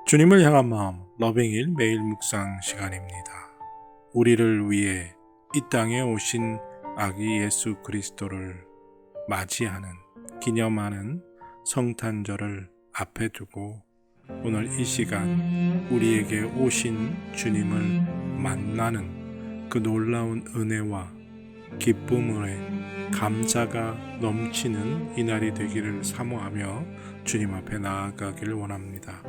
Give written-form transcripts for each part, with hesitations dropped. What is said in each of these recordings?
주님을 향한 마음 러빙일 매일 묵상 시간입니다. 우리를 위해 이 땅에 오신 아기 예수 그리스도를 맞이하는 기념하는 성탄절을 앞에 두고 오늘 이 시간 우리에게 오신 주님을 만나는 그 놀라운 은혜와 기쁨의 감사가 넘치는 이날이 되기를 사모하며 주님 앞에 나아가길 원합니다.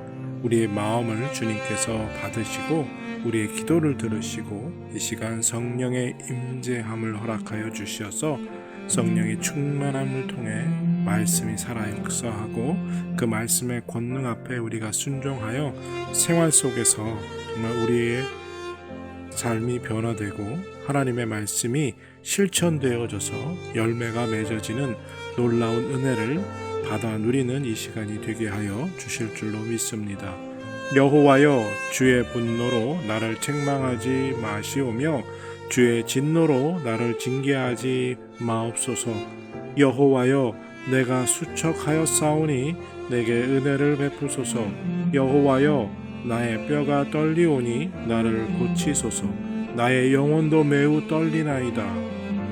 우리의 마음을 주님께서 받으시고 우리의 기도를 들으시고 이 시간 성령의 임재함을 허락하여 주시어서 성령의 충만함을 통해 말씀이 살아 역사하고 그 말씀의 권능 앞에 우리가 순종하여 생활 속에서 정말 우리의 삶이 변화되고 하나님의 말씀이 실천되어져서 열매가 맺어지는 놀라운 은혜를 받아 누리는 이 시간이 되게 하여 주실 줄로 믿습니다. 여호와여, 주의 분노로 나를 책망하지 마시오며 주의 진노로 나를 징계하지 마옵소서. 여호와여, 내가 수척하였사오니 내게 은혜를 베푸소서. 여호와여, 나의 뼈가 떨리오니 나를 고치소서. 나의 영혼도 매우 떨리나이다.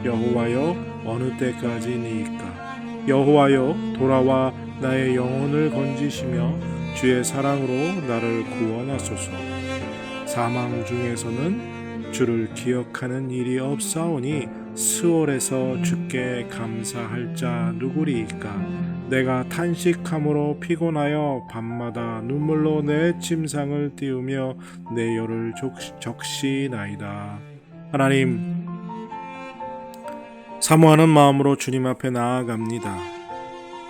여호와여, 어느 때까지니이까? 여호와여, 돌아와 나의 영혼을 건지시며 주의 사랑으로 나를 구원하소서. 사망 중에서는 주를 기억하는 일이 없사오니 스올에서 주께 감사할 자 누구리이까? 내가 탄식함으로 피곤하여 밤마다 눈물로 내 침상을 띄우며 내 혀를 적시나이다. 하나님, 사모하는 마음으로 주님 앞에 나아갑니다.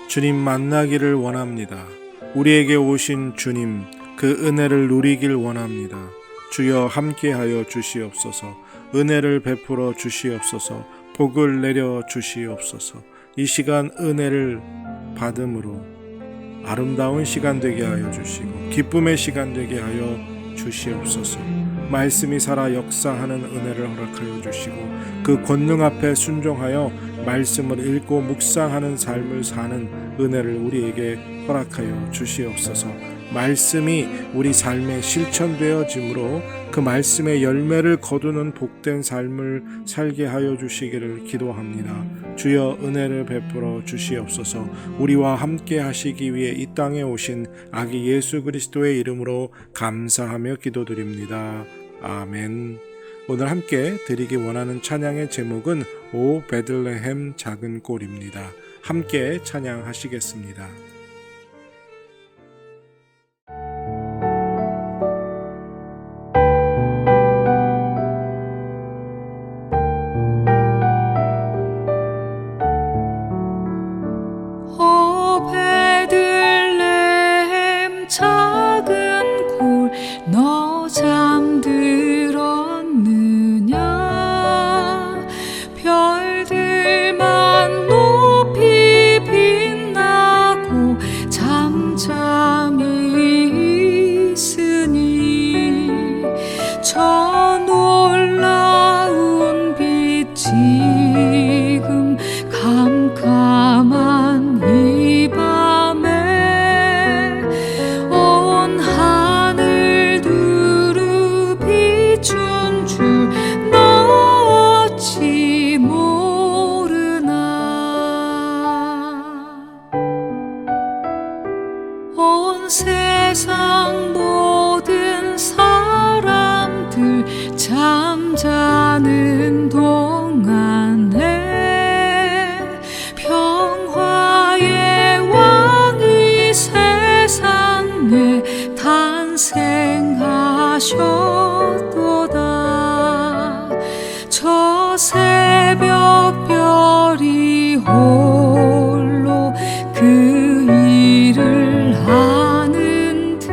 주님 만나기를 원합니다. 우리에게 오신 주님, 그 은혜를 누리길 원합니다. 주여 함께하여 주시옵소서. 은혜를 베풀어 주시옵소서. 복을 내려 주시옵소서. 이 시간 은혜를 받음으로 아름다운 시간 되게 하여 주시고 기쁨의 시간 되게 하여 주시옵소서. 말씀이 살아 역사하는 은혜를 허락하여 주시고 그 권능 앞에 순종하여 말씀을 읽고 묵상하는 삶을 사는 은혜를 우리에게 허락하여 주시옵소서. 말씀이 우리 삶에 실천되어지므로 그 말씀의 열매를 거두는 복된 삶을 살게 하여 주시기를 기도합니다. 주여 은혜를 베풀어 주시옵소서. 우리와 함께 하시기 위해 이 땅에 오신 아기 예수 그리스도의 이름으로 감사하며 기도드립니다. 아멘. 오늘 함께 드리기 원하는 찬양의 제목은 오 베들레헴 작은 꼴입니다. 함께 찬양하시겠습니다. 오 베들레헴 작은 꼴 너 잠들었느냐? 별들만 높이 빛나고 잠잠히 있으니 저 놀라운 빛 지금 캄캄한 이 밤에 온 하늘 두루 비춘 줄 너 어찌 모르나? 온 세상 모든 사람들 잠자는 동안에 평화의 왕이 세상에 탄생하셨도다. 저 새벽별이 홀로 그 일을 하는 듯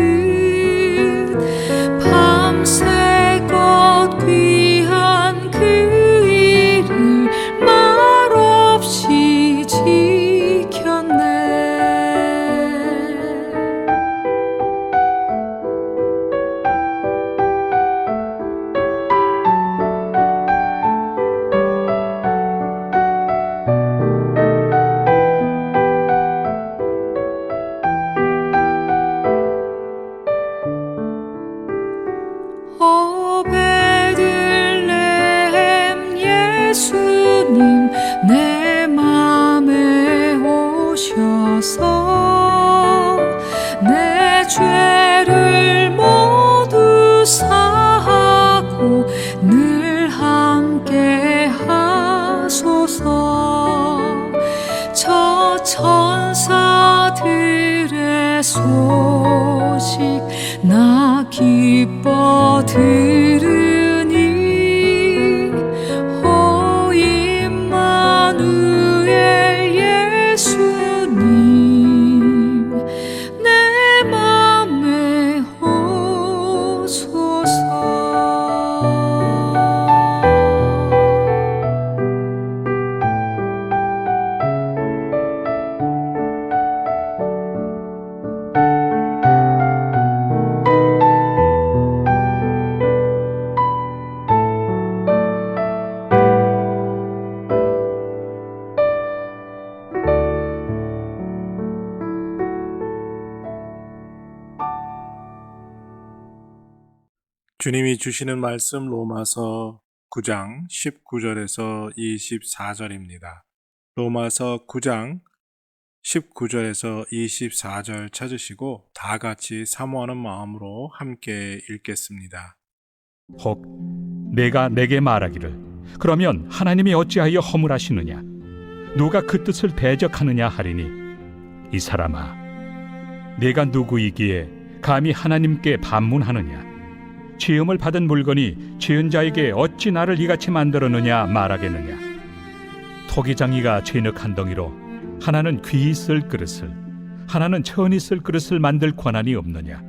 죄를 모두 사하고 늘 함께 하소서. 저 천사들의 소식 나 기뻐 들으니 오 임마누엘 예수님 내 맘에 오소서. 주님이 주시는 말씀 로마서 9장 19절에서 24절입니다. 로마서 9장 19절에서 24절 찾으시고 다 같이 사모하는 마음으로 함께 읽겠습니다. 혹 내가 내게 말하기를 그러면 하나님이 어찌하여 허물하시느냐 누가 그 뜻을 대적하느냐 하리니 이 사람아 내가 누구이기에 감히 하나님께 반문하느냐 지음을 받은 물건이 지은 자에게 어찌 나를 이같이 만들었느냐 말하겠느냐 토기장이가 진흙 한 덩이로 하나는 귀히 쓸 그릇을 하나는 천히 쓸 그릇을 만들 권한이 없느냐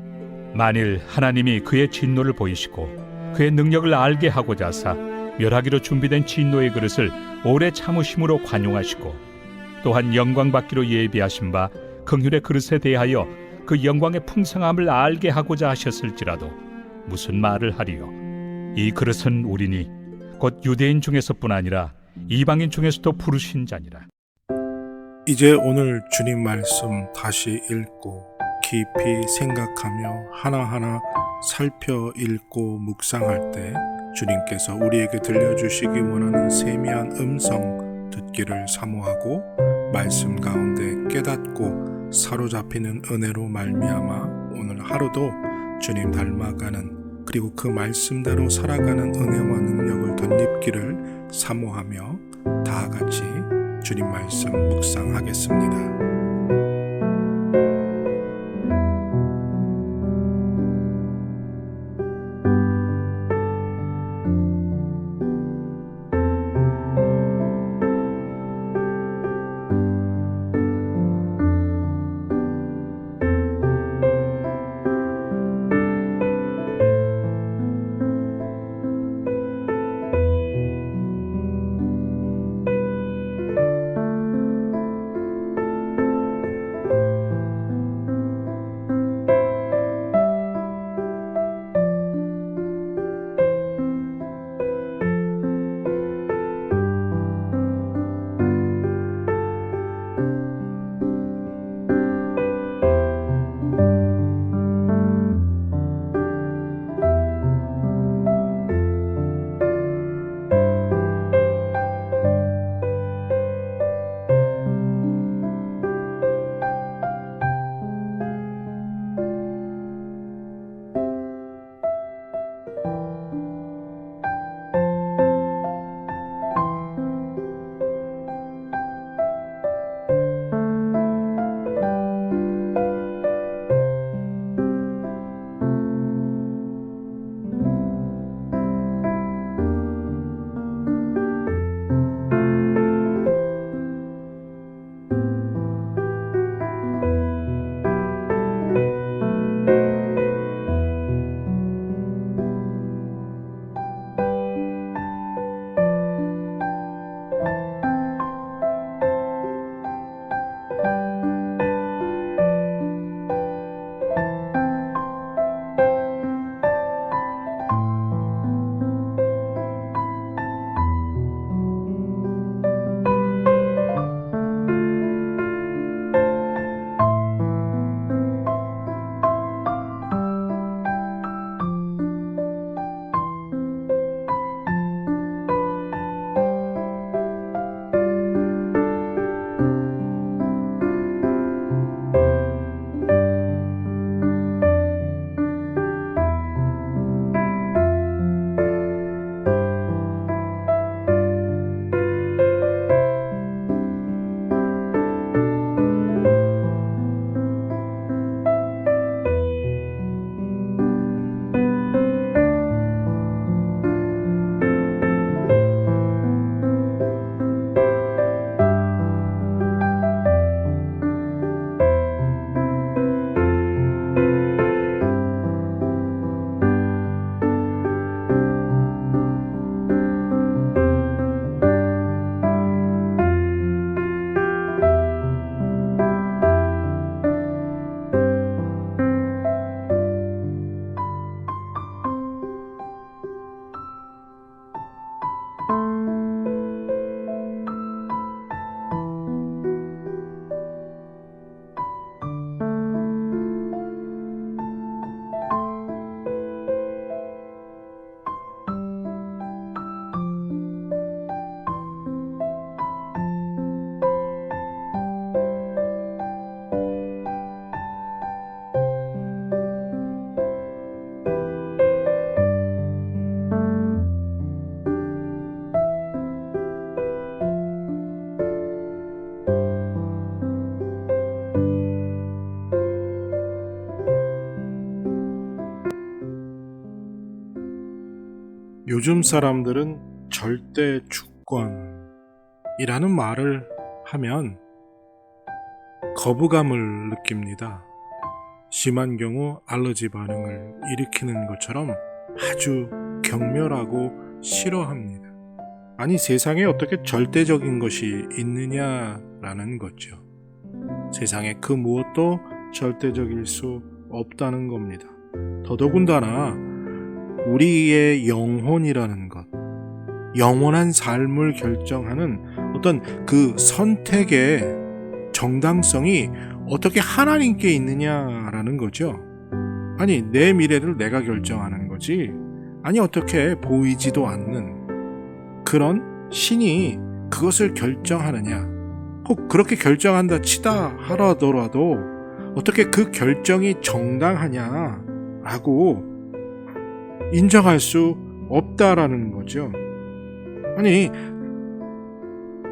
만일 하나님이 그의 진노를 보이시고 그의 능력을 알게 하고자 하사 멸하기로 준비된 진노의 그릇을 오래 참으심으로 관용하시고 또한 영광 받기로 예비하신 바 긍휼의 그릇에 대하여 그 영광의 풍성함을 알게 하고자 하셨을지라도 무슨 말을 하리요 이 그릇은 우리니 곧 유대인 중에서뿐 아니라 이방인 중에서도 부르신 자니라. 이제 오늘 주님 말씀 다시 읽고 깊이 생각하며 하나하나 살펴 읽고 묵상할 때 주님께서 우리에게 들려주시기 원하는 세미한 음성 듣기를 사모하고 말씀 가운데 깨닫고 사로잡히는 은혜로 말미암아 오늘 하루도 주님 닮아가는 그리고 그 말씀대로 살아가는 은혜와 능력을 덧입기를 사모하며 다 같이 주님 말씀 묵상하겠습니다. 요즘 사람들은 절대 주권이라는 말을 하면 거부감을 느낍니다. 심한 경우 알러지 반응을 일으키는 것처럼 아주 경멸하고 싫어합니다. 아니, 세상에 어떻게 절대적인 것이 있느냐라는 거죠. 세상에 그 무엇도 절대적일 수 없다는 겁니다. 더더군다나 우리의 영혼이라는 것, 영원한 삶을 결정하는 어떤 그 선택의 정당성이 어떻게 하나님께 있느냐라는 거죠. 아니, 내 미래를 내가 결정하는 거지. 아니, 어떻게 보이지도 않는 그런 신이 그것을 결정하느냐. 혹 그렇게 결정한다 치다 하더라도 어떻게 그 결정이 정당하냐라고 인정할 수 없다라는 거죠. 아니,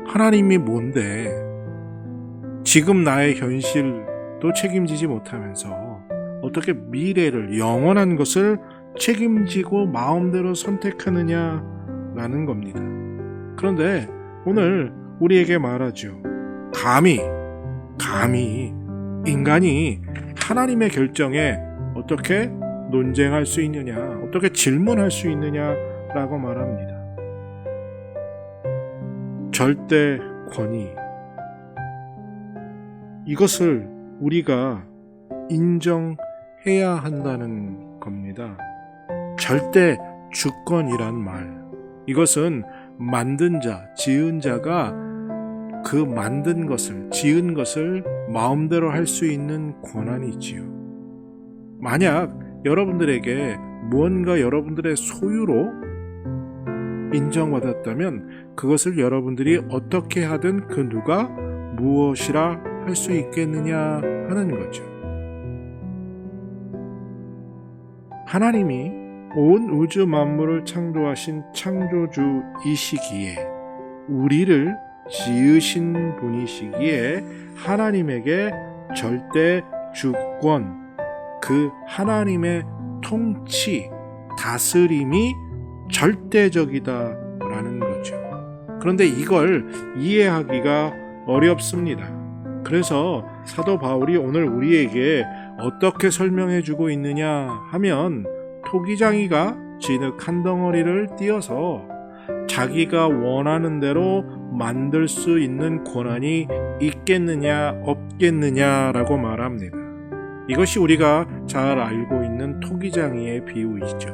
하나님이 뭔데 지금 나의 현실도 책임지지 못하면서 어떻게 미래를, 영원한 것을 책임지고 마음대로 선택하느냐라는 겁니다. 그런데 오늘 우리에게 말하죠. 감히 인간이 하나님의 결정에 어떻게 논쟁할 수 있느냐, 어떻게 질문할 수 있느냐라고 말합니다. 절대 권위, 이것을 우리가 인정해야 한다는 겁니다. 절대 주권이란 말, 이것은 만든 자, 지은 자가 그 만든 것을, 지은 것을 마음대로 할 수 있는 권한이지요. 만약 여러분들에게 무언가 여러분들의 소유로 인정받았다면 그것을 여러분들이 어떻게 하든 그 누가 무엇이라 할 수 있겠느냐 하는 거죠. 하나님이 온 우주 만물을 창조하신 창조주이시기에, 우리를 지으신 분이시기에 하나님에게 절대 주권, 그 하나님의 통치, 다스림이 절대적이다라는 거죠. 그런데 이걸 이해하기가 어렵습니다. 그래서 사도 바울이 오늘 우리에게 어떻게 설명해 주고 있느냐 하면, 토기장이가 진흙 한 덩어리를 띄어서 자기가 원하는 대로 만들 수 있는 권한이 있겠느냐 없겠느냐라고 말합니다. 이것이 우리가 잘 알고 있는 토기장이의 비유이죠.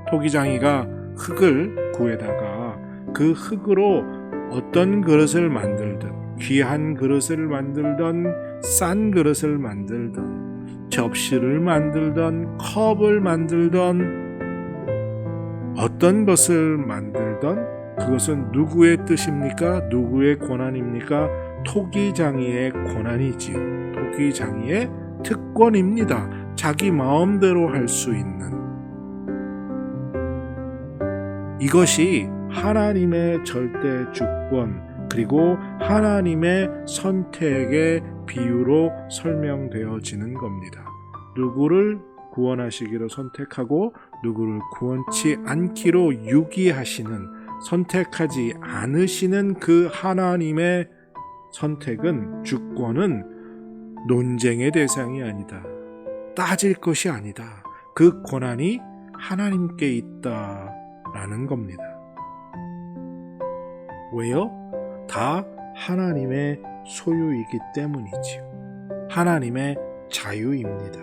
토기장이가 흙을 구해다가 그 흙으로 어떤 그릇을 만들든, 귀한 그릇을 만들던, 싼 그릇을 만들던, 접시를 만들던, 컵을 만들던, 어떤 것을 만들던, 그것은 누구의 뜻입니까? 누구의 권한입니까? 토기장이의 권한이지요. 토기장이의 특권입니다. 자기 마음대로 할 수 있는. 이것이 하나님의 절대 주권, 그리고 하나님의 선택의 비유로 설명되어지는 겁니다. 누구를 구원하시기로 선택하고 누구를 구원치 않기로 유기하시는, 선택하지 않으시는 그 하나님의 선택은, 주권은 논쟁의 대상이 아니다. 따질 것이 아니다. 그 권한이 하나님께 있다라는 겁니다. 왜요? 다 하나님의 소유이기 때문이지요. 하나님의 자유입니다.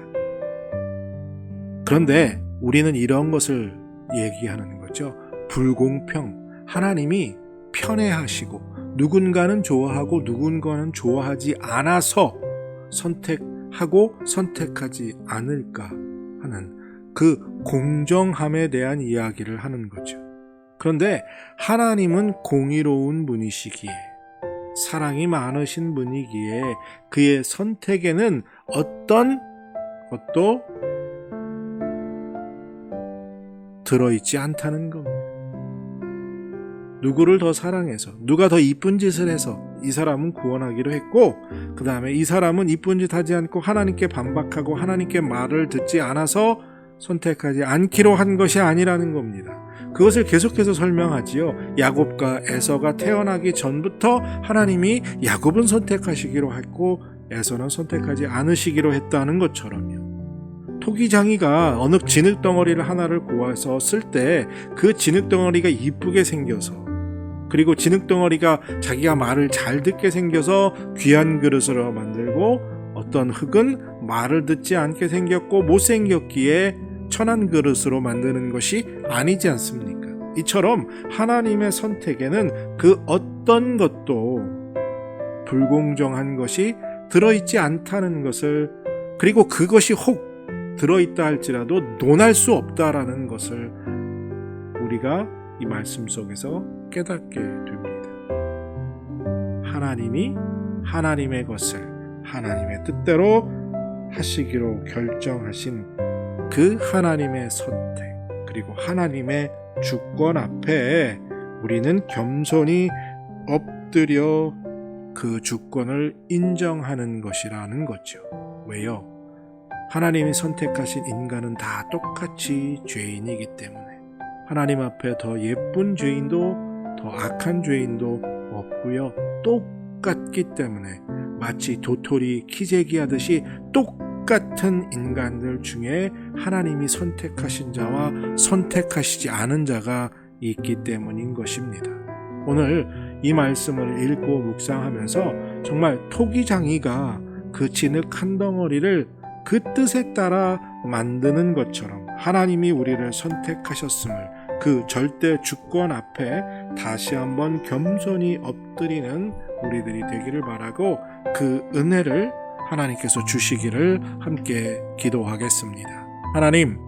그런데 우리는 이런 것을 얘기하는 거죠. 불공평. 하나님이 편애하시고 누군가는 좋아하고 누군가는 좋아하지 않아서 선택하고 선택하지 않을까 하는 그 공정함에 대한 이야기를 하는 거죠. 그런데 하나님은 공의로운 분이시기에, 사랑이 많으신 분이기에 그의 선택에는 어떤 것도 들어있지 않다는 겁니다. 누구를 더 사랑해서, 누가 더 이쁜 짓을 해서 이 사람은 구원하기로 했고, 그 다음에 이 사람은 이쁜 짓 하지 않고 하나님께 반박하고 하나님께 말을 듣지 않아서 선택하지 않기로 한 것이 아니라는 겁니다. 그것을 계속해서 설명하지요. 야곱과 에서가 태어나기 전부터 하나님이 야곱은 선택하시기로 했고 에서는 선택하지 않으시기로 했다는 것처럼요. 토기장이가 어느 진흙덩어리를 하나를 고아서 쓸 때 그 진흙덩어리가 이쁘게 생겨서, 그리고 진흙덩어리가 자기가 말을 잘 듣게 생겨서 귀한 그릇으로 만들고, 어떤 흙은 말을 듣지 않게 생겼고 못생겼기에 천한 그릇으로 만드는 것이 아니지 않습니까? 이처럼 하나님의 선택에는 그 어떤 것도 불공정한 것이 들어있지 않다는 것을, 그리고 그것이 혹 들어있다 할지라도 논할 수 없다라는 것을 우리가 이 말씀 속에서 깨닫게 됩니다. 하나님이 하나님의 것을 하나님의 뜻대로 하시기로 결정하신 그 하나님의 선택, 그리고 하나님의 주권 앞에 우리는 겸손히 엎드려 그 주권을 인정하는 것이라는 거죠. 왜요? 하나님이 선택하신 인간은 다 똑같이 죄인이기 때문에 하나님 앞에 더 예쁜 죄인도 더 악한 죄인도 없고요. 똑같기 때문에 마치 도토리 키재기 하듯이 똑같은 인간들 중에 하나님이 선택하신 자와 선택하시지 않은 자가 있기 때문인 것입니다. 오늘 이 말씀을 읽고 묵상하면서 정말 토기장이가 그 진흙 한 덩어리를 그 뜻에 따라 만드는 것처럼 하나님이 우리를 선택하셨음을 그 절대 주권 앞에 다시 한번 겸손히 엎드리는 우리들이 되기를 바라고, 그 은혜를 하나님께서 주시기를 함께 기도하겠습니다. 하나님,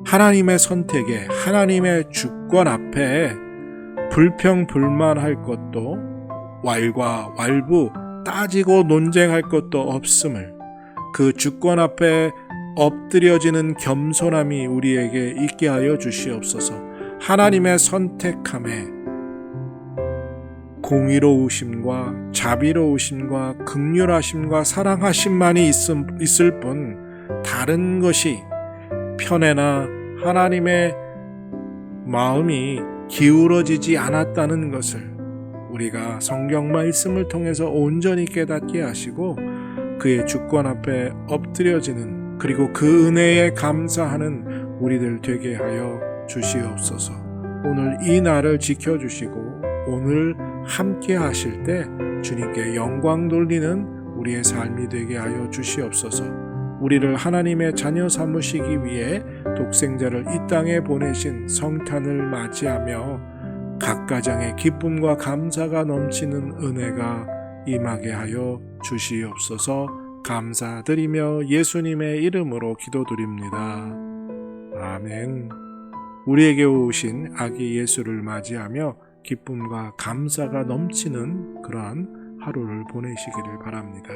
하나님의 선택에 하나님의 주권 앞에 불평불만할 것도 왈과 왈부 따지고 논쟁할 것도 없음을, 그 주권 앞에 엎드려지는 겸손함이 우리에게 있게 하여 주시옵소서. 하나님의 선택함에 공의로우심과 자비로우심과 긍휼하심과 사랑하심만이 있을 뿐 다른 것이 편애나 하나님의 마음이 기울어지지 않았다는 것을 우리가 성경 말씀을 통해서 온전히 깨닫게 하시고, 그의 주권 앞에 엎드려지는, 그리고 그 은혜에 감사하는 우리들 되게 하여 주시옵소서. 오늘 이 날을 지켜주시고 오늘 함께 하실 때 주님께 영광 돌리는 우리의 삶이 되게 하여 주시옵소서. 우리를 하나님의 자녀 삼으시기 위해 독생자를 이 땅에 보내신 성탄을 맞이하며 각 가정에 기쁨과 감사가 넘치는 은혜가 임하게 하여 주시옵소서. 감사드리며 예수님의 이름으로 기도드립니다. 아멘. 우리에게 오신 아기 예수를 맞이하며 기쁨과 감사가 넘치는 그러한 하루를 보내시기를 바랍니다.